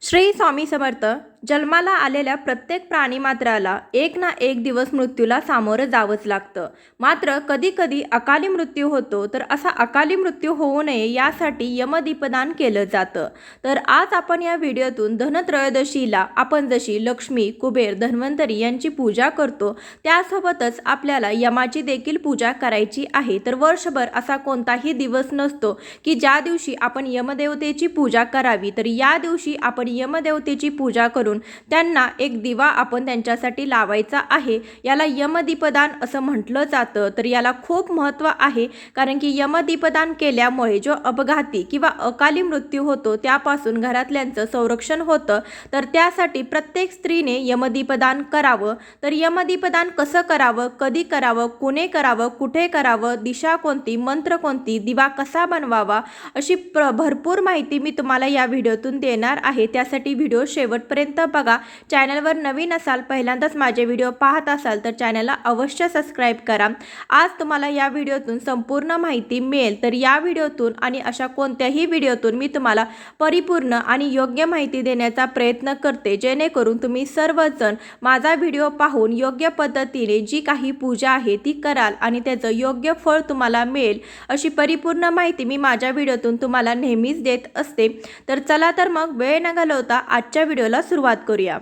श्री स्वामी समर्थ. जन्माला आलेल्या प्रत्येक प्राणीमात्राला एक ना एक दिवस मृत्यूला सामोरं जावंच लागतं. मात्र कधी कधी अकाली मृत्यू होतो. तर असा अकाली मृत्यू होऊ नये यासाठी यमदीपदान केलं जातं. तर आज आपण या व्हिडिओतून धनत्रयोदशीला आपण जशी लक्ष्मी, कुबेर, धन्वंतरी यांची पूजा करतो त्यासोबतच आपल्याला यमाची देखील पूजा करायची आहे. तर वर्षभर असा कोणताही दिवस नसतो की ज्या दिवशी आपण यमदेवतेची पूजा करावी. तर या दिवशी आपण यमदेवतेची पूजा करून त्यांना एक दिवा आपण त्यांच्यासाठी लावायचा आहे. याला यमदीपदान असं म्हटलं जातं. तर याला खूप महत्त्व आहे, कारण की यमदीपदान केल्यामुळे जो अपघाती किंवा अकाली मृत्यू होतो त्यापासून घरातल्यांचं संरक्षण होतं. तर त्यासाठी प्रत्येक स्त्रीने यमदीपदान करावं. तर यमदीपदान कसं करावं, कधी करावं, कुणे करावं, कुठे करावं, दिशा कोणती, मंत्र कोणती, दिवा कसा बनवावा, अशी भरपूर माहिती मी तुम्हाला या व्हिडिओतून देणार आहे. त्यासाठी व्हिडिओ शेवटपर्यंत बघा. चॅनलवर नवीन असाल, पहिल्यांदाच माझे व्हिडिओ पाहत असाल तर चॅनलला अवश्य सबस्क्राईब करा. आज तुम्हाला या व्हिडिओतून संपूर्ण माहिती मिळेल. तर या व्हिडिओतून आणि अशा कोणत्याही व्हिडिओतून मी तुम्हाला परिपूर्ण आणि योग्य माहिती देण्याचा प्रयत्न करते, जेणेकरून तुम्ही सर्वजण माझा व्हिडिओ पाहून योग्य पद्धतीने जी काही पूजा आहे ती कराल आणि त्याचं योग्य फळ तुम्हाला मिळेल. अशी परिपूर्ण माहिती मी माझ्या व्हिडिओतून तुम्हाला नेहमीच देत असते. तर चला तर मग वेळ न घालवता आजच्या व्हिडिओला सुरुवात करूया.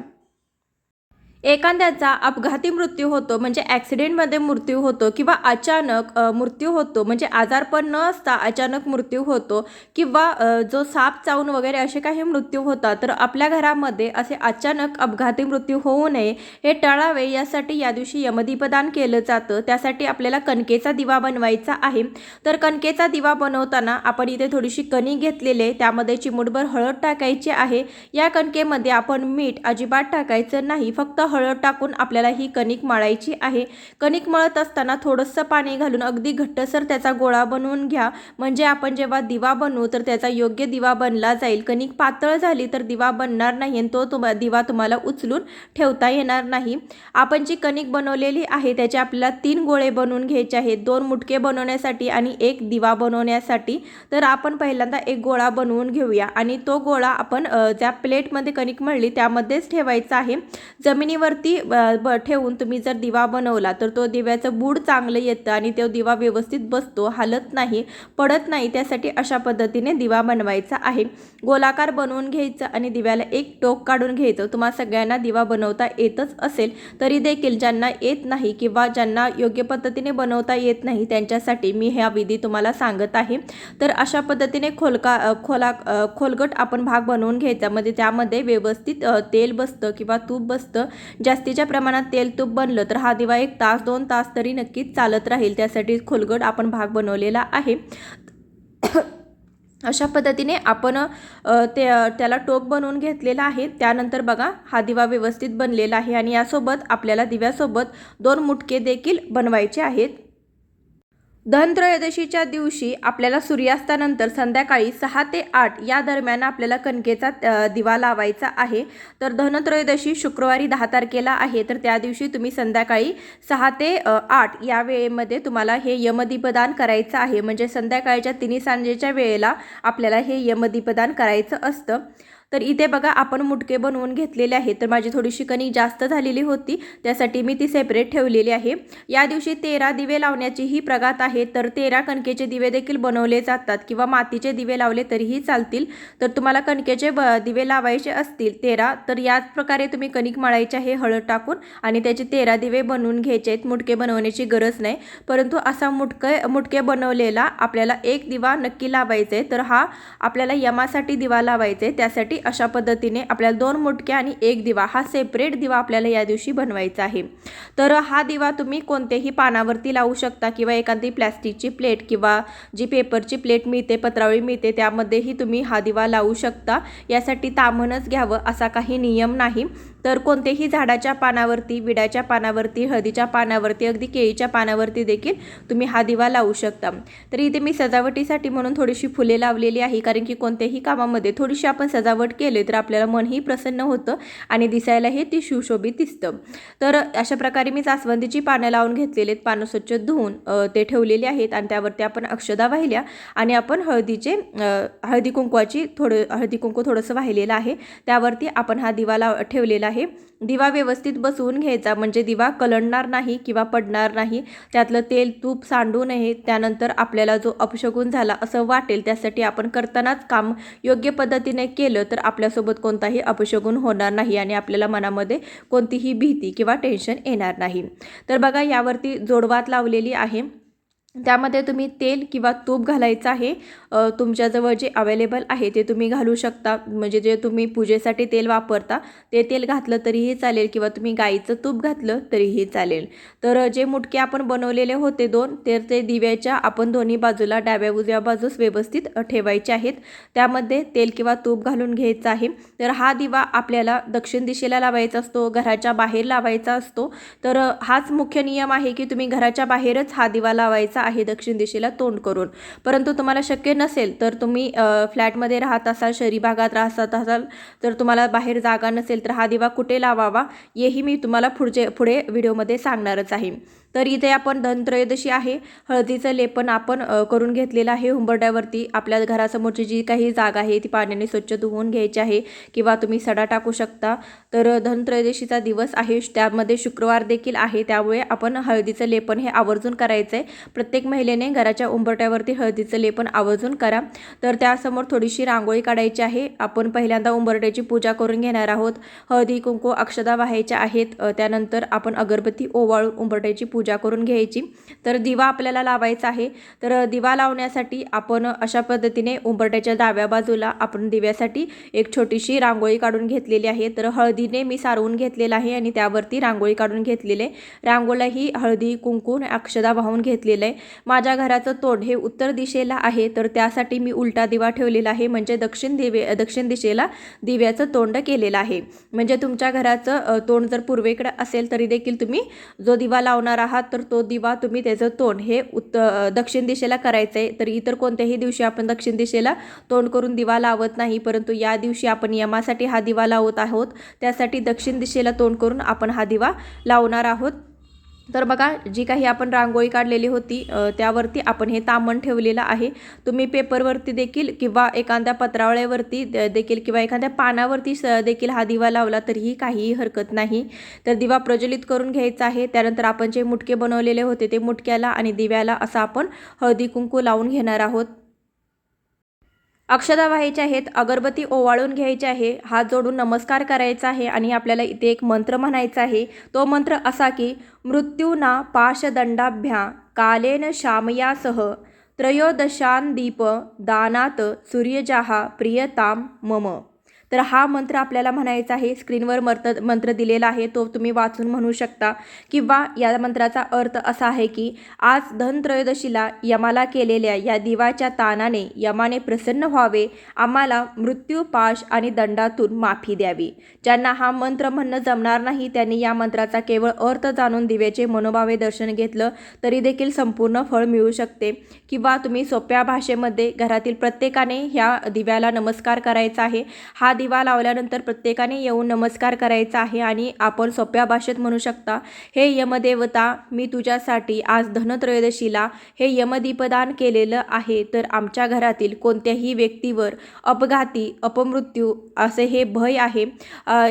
एखाद्याचा अपघाती मृत्यू होतो म्हणजे ॲक्सिडेंटमध्ये मृत्यू होतो, किंवा अचानक मृत्यू होतो म्हणजे आजारपण न असता अचानक मृत्यू होतो, किंवा जो साप चावून वगैरे असे काही मृत्यू होतात. तर आपल्या घरामध्ये असे अचानक अपघाती मृत्यू होऊ नये हे टाळावे यासाठी या दिवशी यमदीपदान केलं जातं. त्यासाठी आपल्याला कणकेचा दिवा बनवायचा आहे. तर कणकेचा दिवा बनवताना आपण इथे थोडीशी कणी घेतलेली, त्यामध्ये चिमूटभर हळद टाकायची आहे. या कणकेमध्ये आपण मीठ अजिबात टाकायचं नाही, फक्त हळद टाकून आपल्याला ही कणिक मळायची आहे. कणिक मळत असताना थोडंसं पाणी घालून अगदी घट्टसर त्याचा गोळा बनवून घ्या, म्हणजे आपण जेव्हा दिवा बनवू तर त्याचा योग्य दिवा बनला जाईल. कणिक पातळ झाली तर दिवा बनणार नाही आणि तो दिवा तुम्हाला उचलून ठेवता येणार नाही. आपण जी कणिक बनवलेली आहे त्याचे आपल्याला 3 गोळे बनवून घ्यायचे आहेत, 2 मुटके बनवण्यासाठी आणि 1 दिवा बनवण्यासाठी. तर आपण पहिल्यांदा एक गोळा बनवून घेऊया आणि तो गोळा आपण ज्या प्लेटमध्ये कणिक मळली त्यामध्येच ठेवायचा आहे. जमिनीवरती ठेवून तुम्ही जर दिवा बनवला तर तो दिव्याचं बूड चांगलं येतं आणि तो दिवा व्यवस्थित बसतो, हलत नाही, पडत नाही. त्यासाठी अशा पद्धतीने दिवा बनवायचा आहे. गोलाकार बनवून घ्यायचं आणि दिव्याला एक टोक काढून घ्यायचं. तुम्हाला सगळ्यांना दिवा बनवता येतच असेल, तरी देखील ज्यांना येत नाही किंवा ज्यांना योग्य पद्धतीने बनवता येत नाही त्यांच्यासाठी मी हा विधी तुम्हाला सांगत आहे. तर अशा पद्धतीने खोलगट आपण भाग बनवून घ्यायचा, म्हणजे त्यामध्ये व्यवस्थित तेल बसतं किंवा तूप बसतं. जास्तीच्या प्रमाणात तेल तूप बनलं तर हा दिवा 1 तास 2 तास तरी नक्कीच चालत राहील. त्यासाठी खोलगट आपण भाग बनवलेला आहे. अशा पद्धतीने आपण त्याला टोक बनवून घेतलेला आहे. त्यानंतर बघा हा दिवा व्यवस्थित बनलेला आहे आणि यासोबत आपल्याला दिव्यासोबत 2 मुटके देखील बनवायचे आहेत. धनत्रयोदशीच्या दिवशी आपल्याला सूर्यास्तानंतर संध्याकाळी 6 ते 8 या दरम्यान आपल्याला कणकेचा दिवा लावायचा आहे. तर धनत्रयोदशी शुक्रवारी 10 तारखेला आहे. तर त्या दिवशी तुम्ही संध्याकाळी 6 ते 8 या वेळेमध्ये तुम्हाला हे यमदीपदान करायचं आहे. म्हणजे संध्याकाळच्या 3 सांजेच्या वेळेला आपल्याला हे यमदीपदान करायचं असतं. तर इथे बघा आपण मुटके बनवून घेतलेले आहेत. तर माझी थोडीशी कणिक जास्त झालेली होती, त्यासाठी मी ती सेपरेट ठेवलेली आहे. या दिवशी 13 दिवे लावण्याची ही प्रघात आहे. तर 13 कणकेचे दिवे देखील बनवले जातात, किंवा मातीचे दिवे लावले तरीही चालतील. तर तुम्हाला कणकेचे दिवे लावायचे असतील 13, तर याच प्रकारे तुम्ही कणिक मळायचे आहे हळद टाकून आणि त्याचे 13 दिवे बनवून घ्यायचे आहेत. मुटके बनवण्याची गरज नाही, परंतु असा मुटके बनवलेला आपल्याला एक दिवा नक्की लावायचा आहे. तर हा आपल्याला यमासाठी दिवा लावायचा आहे. त्यासाठी अशा पद्धतीने आपल्याला 2 मुटके आणि 1 दिवा, हा सेपरेट दिवा आपल्याला या दिवशी बनवायचा आहे. तर हा दिवा तुम्ही कोणत्याही पानावरती लावू शकता, किंवा एखादी प्लॅस्टिकची प्लेट किंवा जी पेपरची प्लेट मिळते, पत्रावळी मिळते, त्यामध्येही तुम्ही हा दिवा लावू शकता. यासाठी ताम्हणच घ्यावं असा काही नियम नाही. तर कोणत्याही झाडाच्या पानावरती, विड्याच्या पानावरती, हळदीच्या पानावरती, अगदी केळीच्या पानावरती देखील तुम्ही हा दिवा लावू शकता. तर इथे मी सजावटीसाठी म्हणून थोडीशी फुले लावलेली आहे, कारण की कोणत्याही कामामध्ये थोडीशी आपण सजावट सजावट केली तर आपल्याला मनही प्रसन्न होतं आणि दिसायलाही ती सुशोभित दिसतं. तर अशा प्रकारे मी जास्वंदीची पानं लावून घेतलेली आहेत. पानं स्वच्छ धुवून ते ठेवलेली आहेत आणि त्यावरती आपण अक्षदा वाहिल्या आणि आपण हळदी कुंकू थोडंसं वाहिलेलं आहे. त्यावरती आपण हा दिवा ठेवलेला आहे. दिवा व्यवस्थित बसवून घ्यायचा म्हणजे दिवा कलंडणार नाही किंवा पडणार नाही. त्यातलं तेल तूप सांडू नये. त्यानंतर आपल्याला जो अपशकुन झाला असं वाटेल त्यासाठी आपण करतानाच काम योग्य पद्धतीने केलं तर आपल्यासोबत कोणताही अपशकुन होणार नाही आणि आपल्याला मनामध्ये कोणतीही भीती किंवा टेन्शन येणार नाही. तर बघा यावरती जोडवात लावलेली आहे. त्यामध्ये तुम्ही तेल किंवा तूप घालायचं आहे. तुमच्याजवळ जे अवेलेबल आहे ते तुम्ही घालू शकता. म्हणजे जे तुम्ही पूजेसाठी तेल वापरता ते तेल घातलं तरीही चालेल किंवा तुम्ही गाईचं तूप घातलं तरीही चालेल. तर जे मुटके आपण बनवलेले होते 2 तर ते दिव्याच्या आपण दोन्ही बाजूला डाव्या उजव्या बाजूस व्यवस्थित ठेवायचे आहेत. त्यामध्ये तेल किंवा तूप घालून घ्यायचं आहे. तर हा दिवा आपल्याला दक्षिण दिशेला लावायचा असतो, घराच्या बाहेर लावायचा असतो. तर हाच मुख्य नियम आहे की तुम्ही घराच्या बाहेरच हा दिवा लावायचा आहे दक्षिण दिशेला तोंड करून. परंतु तुम्हाला शक्य नसेल तर तुम्ही फ्लॅटमध्ये राहत असाल, शहरी भागात राहत असाल तर तुम्हाला बाहेर जागा नसेल तर हा दिवा कुठे लावावा हेही मी तुम्हाला पुढे व्हिडिओमध्ये सांगणारच आहे. तर इथे आपण धनत्रयोदशी आहे. हळदीचं लेपन आपण करून घेतलेलं आहे उंबरठ्यावरती. आपल्या घरासमोरची जी काही जागा आहे ती पाण्याने स्वच्छ धुवून घ्यायची आहे किंवा तुम्ही सडा टाकू शकता. तर धनत्रयोदशीचा दिवस आहे, त्यामध्ये शुक्रवार देखील आहे. त्यामुळे आपण हळदीचं लेपन हे आवर्जून करायचं आहे. प्रत्येक महिलेने घराच्या उंबरठ्यावरती हळदीचं लेपन आवर्जून करा. तर त्यासमोर थोडीशी रांगोळी काढायची आहे. आपण पहिल्यांदा उंबरठ्याची पूजा करून घेणार आहोत. हळदी कुंकू अक्षदा वाहायच्या आहेत. त्यानंतर आपण अगरबत्ती ओवाळून उंबरठ्याची पूजा करून घ्यायची. तर दिवा आपल्याला लावायचा आहे. तर दिवा लावण्यासाठी आपण अशा पद्धतीने उंबरठ्याच्या डाव्या बाजूला आपण दिव्यासाठी एक छोटीशी रांगोळी काढून घेतलेली आहे. तर हळदीने मी सारवून घेतलेला आहे आणि त्यावरती रांगोळी काढून घेतलेले. रांगोळीला ही हळदी कुंकू अक्षदा वाहून घेतलेलं आहे. माझ्या घराचं तोंड हे उत्तर दिशेला आहे तर त्यासाठी मी उलटा दिवा ठेवलेला आहे. म्हणजे दक्षिण दिशेला दिव्याचं तोंड केलेलं आहे. म्हणजे तुमच्या घराचं तोंड जर पूर्वेकडे असेल तरी देखील तुम्ही जो दिवा लावणार आहात तर तो दिवा तुम्ही त्याचं तोंड हे दक्षिण दिशेला करायचं आहे. तर इतर कोणत्याही दिवशी आपण दक्षिण दिशेला तोंड करून दिवा लावत नाही, परंतु या दिवशी आपण यमासाठी हा दिवा लावत आहोत. त्यासाठी दक्षिण दिशेला तोंड करून आपण हा दिवा लावणार आहोत. तर बघा जी काही आपण रांगोळी काढलेली होती त्यावरती आपण हे तामण ठेवलेलं आहे. तुम्ही पेपरवरती देखील किंवा एखाद्या पत्रावळ्यावरती देखील किंवा एखाद्या पानावरती देखील हा दिवा लावला तरीही काहीही हरकत नाही. तर दिवा प्रज्वलित करून घ्यायचा आहे. त्यानंतर आपण जे मुटके बनवलेले होते ते मुटक्याला आणि दिव्याला असं आपण हळदी कुंकू लावून घेणार आहोत. अक्षदा व्हायच्या आहेत, अगरबत्ती ओवाळून घ्यायची आहे, हात जोडून नमस्कार करायचा आहे आणि आपल्याला इथे एक मंत्र म्हणायचा आहे. तो मंत्र असा की मृत्यूना पाशदंडाभ्या कालेन शामयासह त्रयोदशांदीप दानात सूर्यजाहा प्रियताम मम. तर हा मंत्र आपल्याला म्हणायचा आहे. स्क्रीनवर मंत्र दिलेला आहे, तो तुम्ही वाचून म्हणू शकता. किंवा या मंत्राचा अर्थ असा आहे की आज धनत्रयोदशीला यमाला केलेल्या या दिवाच्या तानाने यमाने प्रसन्न व्हावे, आम्हाला मृत्यू पाश आणि दंडातून माफी द्यावी. ज्यांना हा मंत्र म्हणणं जमणार नाही त्यांनी या मंत्राचा केवळ अर्थ जाणून दिव्याचे मनोभावे दर्शन घेतलं तरी देखील संपूर्ण फळ मिळू शकते. किंवा तुम्ही सोप्या भाषेमध्ये घरातील प्रत्येकाने ह्या दिव्याला नमस्कार करायचा आहे. हा दिवा लावल्यानंतर प्रत्येकाने येऊन नमस्कार करायचा आहे आणि आपण सोप्या भाषेत म्हणू शकता, हे यमदेवता मी तुझ्यासाठी आज धनत्रयोदशीला हे यमदीपदान केलेलं आहे. तर आमच्या घरातील कोणत्याही व्यक्तीवर अपघाती अपमृत्यू असे हे भय आहे,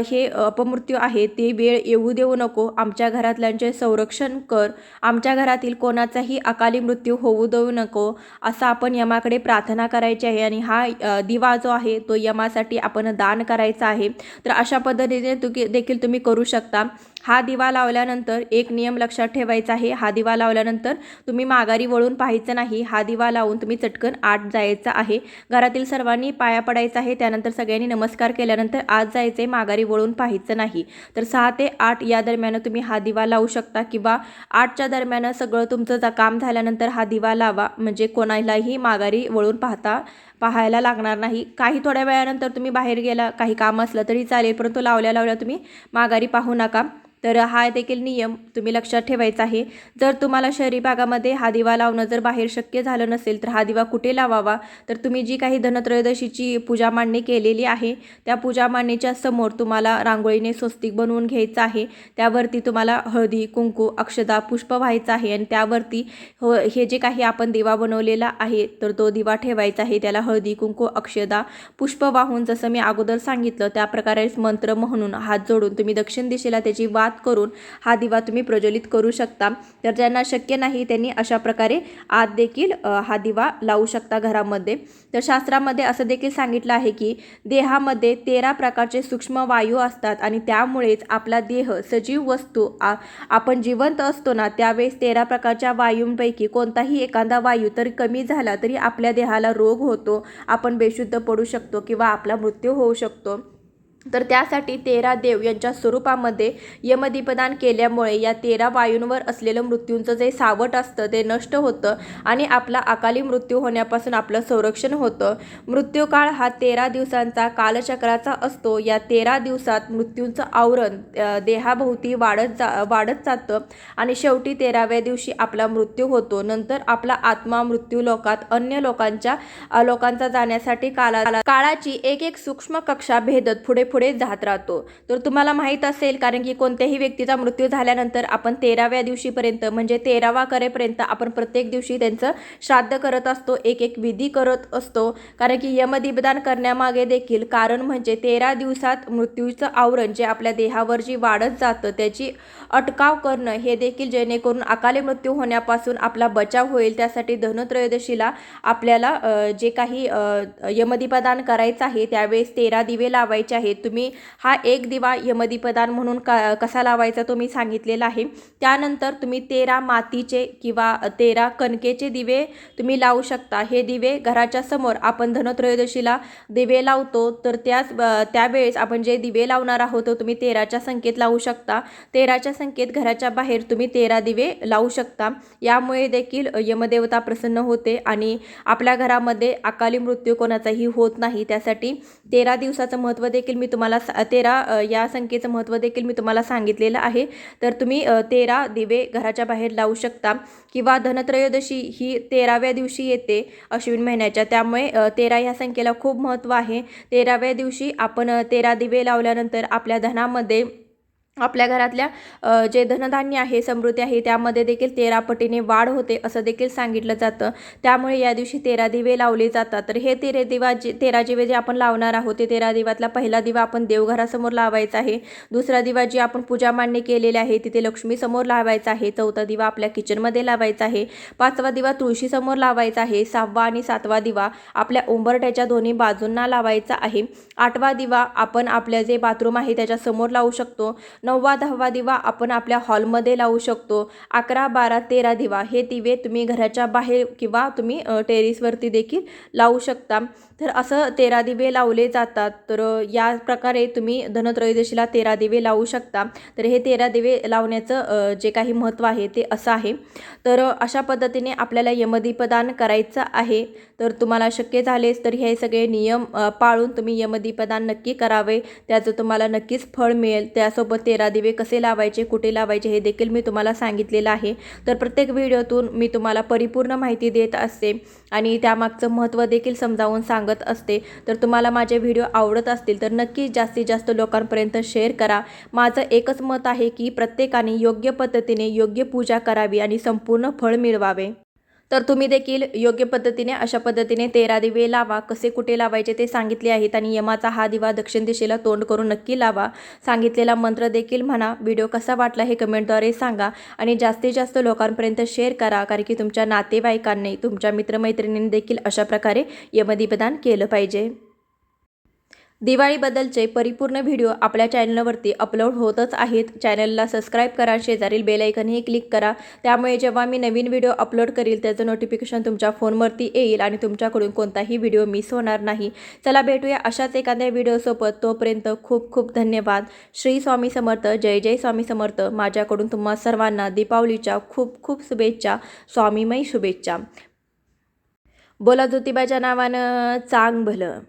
हे अपमृत्यू आहे ते वेळ येऊ देऊ नको. आमच्या घरातल्यांचे संरक्षण कर. आमच्या घरातील कोणाचाही अकाली मृत्यू होऊ देऊ नको असं आपण यमाकडे प्रार्थना करायची आहे. आणि हा दिवा जो आहे तो यमासाठी आपण दान करायचा आहे. तर अशा पद्धतीने देखील तुम्ही करू शकता. हा दिवा लावल्यानंतर एक नियम लक्षात ठेवायचा आहे. हा दिवा लावल्यानंतर तुम्ही माघारी वळून पाहायचं नाही. हा दिवा लावून तुम्ही चटकन आत जायचं आहे. घरातील सर्वांनी पाया पडायचं आहे. त्यानंतर सगळ्यांनी नमस्कार केल्यानंतर आत जायचे, माघारी वळून पाहायचं नाही. तर 6 ते 8 या दरम्यान तुम्ही हा दिवा लावू शकता किंवा 8च्या दरम्यान सगळं तुमचं काम झाल्यानंतर हा दिवा लावा. म्हणजे कोणालाही माघारी वळून पाहायला लागणार नाही. काही थोड्या वेळानंतर तुम्ही बाहेर गेला, काही काम असलं तरी चालेल, परंतु लावल्या तुम्ही माघारी पाहू नका. तर हा देखील नियम तुम्ही लक्षात ठेवायचा आहे. जर तुम्हाला शहरी भागामध्ये हा दिवा लावणं जर बाहेर शक्य झालं नसेल तर हा दिवा कुठे लावावा, तर तुम्ही जी काही धनत्रयोदशीची पूजा मांडणी केलेली आहे त्या पूजा मांडणीच्या समोर तुम्हाला रांगोळीने स्वस्तिक बनवून घ्यायचं आहे. त्यावरती तुम्हाला हळदी, कुंकू, अक्षता, पुष्प व्हायचं आहे आणि त्यावरती हे जे काही आपण दिवा बनवलेला आहे तर तो दिवा ठेवायचा आहे. त्याला हळदी, कुंकू, अक्षता, पुष्प वाहून जसं मी अगोदर सांगितलं त्या प्रकारेच मंत्र म्हणून हात जोडून तुम्ही दक्षिण दिशेला त्याची वात करून हा दिवा तुम्ही प्रज्वलित करू शकता. तर ज्यांना शक्य नाही त्यांनी अशा प्रकारे आत देखील हा दिवा लावू शकता घरामध्ये. तर शास्त्रामध्ये असं देखील सांगितलं आहे की देहामध्ये 13 प्रकारचे सूक्ष्म वायू असतात आणि त्यामुळेच आपला देह सजीव वस्तू आपण जिवंत असतो ना त्यावेळेस 13 प्रकारच्या वायूंपैकी कोणताही एखादा वायू तरी कमी झाला तरी आपल्या देहाला रोग होतो, आपण बेशुद्ध पडू शकतो किंवा आपला मृत्यू होऊ शकतो. तर त्यासाठी 13 देव यांच्या स्वरूपामध्ये यमदीपदान केल्यामुळे या 13 वायूंवर असलेलं मृत्यूंचं जे सावट असतं ते नष्ट होतं आणि आपला अकाली मृत्यू होण्यापासून आपलं संरक्षण होतं. मृत्यूकाळ हा 13 दिवसांचा कालचक्राचा असतो. या 13 दिवसात मृत्यूंचं आवरण देहाभोवती वाढत जातं आणि शेवटी 13व्या दिवशी आपला मृत्यू होतो. नंतर आपला आत्मा मृत्यू लोकात अन्य लोकांचा जाण्यासाठी काळाची एक सूक्ष्म कक्षा भेदत पुढे जात राहतो. तर तुम्हाला माहीत असेल कारण की कोणत्याही व्यक्तीचा मृत्यू झाल्यानंतर आपण 13व्या दिवशीपर्यंत म्हणजे 13वा करेपर्यंत आपण प्रत्येक दिवशी त्यांचं श्राद्ध करत असतो, एक विधी करत असतो. कारण की यमदीपदान करण्यामागे देखील कारण म्हणजे 13 दिवसात मृत्यूचं आवरण जे आपल्या देहावर जी वाढत जातं त्याची अटकाव करणं हे देखील जेणेकरून अकाली मृत्यू होण्यापासून आपला बचाव होईल. त्यासाठी धनत्रयोदशीला आपल्याला जे काही यमदीपदान करायचं आहे त्यावेळेस 13 दिवे लावायचे आहेत. तुम्ही हा एक दिवा यमदीपदान म्हणून कसा लावायचा तो मी सांगितलेला आहे. त्यानंतर तुम्ही 13 मातीचे किंवा 13 कणकेचे दिवे तुम्ही लावू शकता. हे दिवे घराच्या समोर आपण धनत्रयोदशीला दिवे लावतो तर त्यावेळेस आपण जे दिवे लावणार आहोत तो तुम्ही 13च्या संख्येत लावू शकता. 13च्या संख्येत घराच्या बाहेर तुम्ही 13 दिवे लावू शकता. यामुळे देखील यमदेवता प्रसन्न होते आणि आपल्या घरामध्ये अकाली मृत्यू कोणाचाही होत नाही. त्यासाठी 13 दिवसाचं महत्त्व देखील मी तुम्हाला 13 या संख्येचं महत्त्व देखील मी तुम्हाला सांगितलेलं आहे. तर तुम्ही 13 दिवे घराच्या बाहेर लावू शकता किंवा धनत्रयोदशी ही 13व्या दिवशी येते अश्विन महिन्याच्या, त्यामुळे 13 ह्या संख्येला खूप महत्त्व आहे. 13व्या दिवशी आपण 13 दिवे लावल्यानंतर आपल्या धनामध्ये आपल्या घरातल्या जे धनधान्य आहे, समृद्धी आहे त्यामध्ये देखील 13 पटीने वाढ होते असं देखील सांगितलं जातं. त्यामुळे या दिवशी 13 दिवे लावले जातात. तर हे 13 दिवे जे आपण लावणार आहोत ते 13 दिव्यातला पहिला दिवा आपण देवघरासमोर लावायचा आहे. दुसरा दिवा जी आपण पूजा मांडणी केलेली आहे तिथे लक्ष्मीसमोर लावायचा आहे. चौथा दिवा आपल्या किचनमध्ये लावायचा आहे. 5वा दिवा तुळशीसमोर लावायचा आहे. 6वा आणि 7वा दिवा आपल्या उंबरठ्याच्या दोन्ही बाजूंना लावायचा आहे. 8वा दिवा आपण आपल्या जे बाथरूम आहे त्याच्या समोर लावू शकतो. 9वा 10वा दिवा आपण आपल्या हॉलमध्ये लावू शकतो. 11, 12, 13 दिवा हे दिवे तुम्ही घराच्या बाहेर किंवा तुम्ही टेरेसवरती देखील लावू शकता. तर असं 13 दिवे लावले जातात. तर या प्रकारे तुम्ही धनत्रयोदशीला 13 दिवे लावू शकता. तर हे 13 दिवे लावण्याचं जे काही महत्त्व आहे ते असं आहे. तर अशा पद्धतीने आपल्याला यमदीपदान करायचं आहे. तर तुम्हाला शक्य झालेच तर हे सगळे नियम पाळून तुम्ही यमदीपदान नक्की करावे. त्याचं तुम्हाला नक्कीच फळ मिळेल. त्यासोबत 13 दिवे कसे लावायचे, कुठे लावायचे हे देखील मी तुम्हाला सांगितलेलं आहे. तर प्रत्येक व्हिडिओतून मी तुम्हाला परिपूर्ण माहिती देत असते आणि त्यामागचं महत्त्व देखील समजावून सांगत असते. तर तुम्हाला माझे व्हिडिओ आवडत असतील तर नक्कीच जास्तीत जास्त लोकांपर्यंत शेअर करा. माझं एकच मत आहे की प्रत्येकाने योग्य पद्धतीने योग्य पूजा करावी आणि संपूर्ण फळ मिळवावे. तर तुम्ही देखील योग्य पद्धतीने अशा पद्धतीने 13 दिवे लावा. कसे कुठे लावायचे ते सांगितले आहेत आणि यमाचा हा दिवा दक्षिण दिशेला तोंड करून नक्की लावा. सांगितलेला मंत्र देखील म्हणा. व्हिडिओ कसा वाटला हे कमेंटद्वारे सांगा आणि जास्तीत जास्त लोकांपर्यंत शेअर करा. कारण की तुमच्या नातेवाईकांनी, तुमच्या मित्रमैत्रिणींनी देखील अशा प्रकारे यमदीपदान केलं पाहिजे. दिवाळीबद्दलचे परिपूर्ण व्हिडिओ आपल्या चॅनलवरती अपलोड होतच आहेत. चॅनलला सबस्क्राईब करा, शेजारील बेल आयकॉनही क्लिक करा. त्यामुळे जेव्हा मी नवीन व्हिडिओ अपलोड करील त्याचं नोटिफिकेशन तुमच्या फोनवरती येईल आणि तुमच्याकडून कोणताही व्हिडिओ मिस होणार नाही. चला भेटूया अशाच एखाद्या व्हिडिओसोबत. तोपर्यंत खूप खूप धन्यवाद. श्री स्वामी समर्थ. जय जय स्वामी समर्थ. माझ्याकडून तुम्हा सर्वांना दीपावलीच्या खूप खूप शुभेच्छा. स्वामीमय शुभेच्छा. बोला ज्योतिबाच्या नावानं चांग भलं.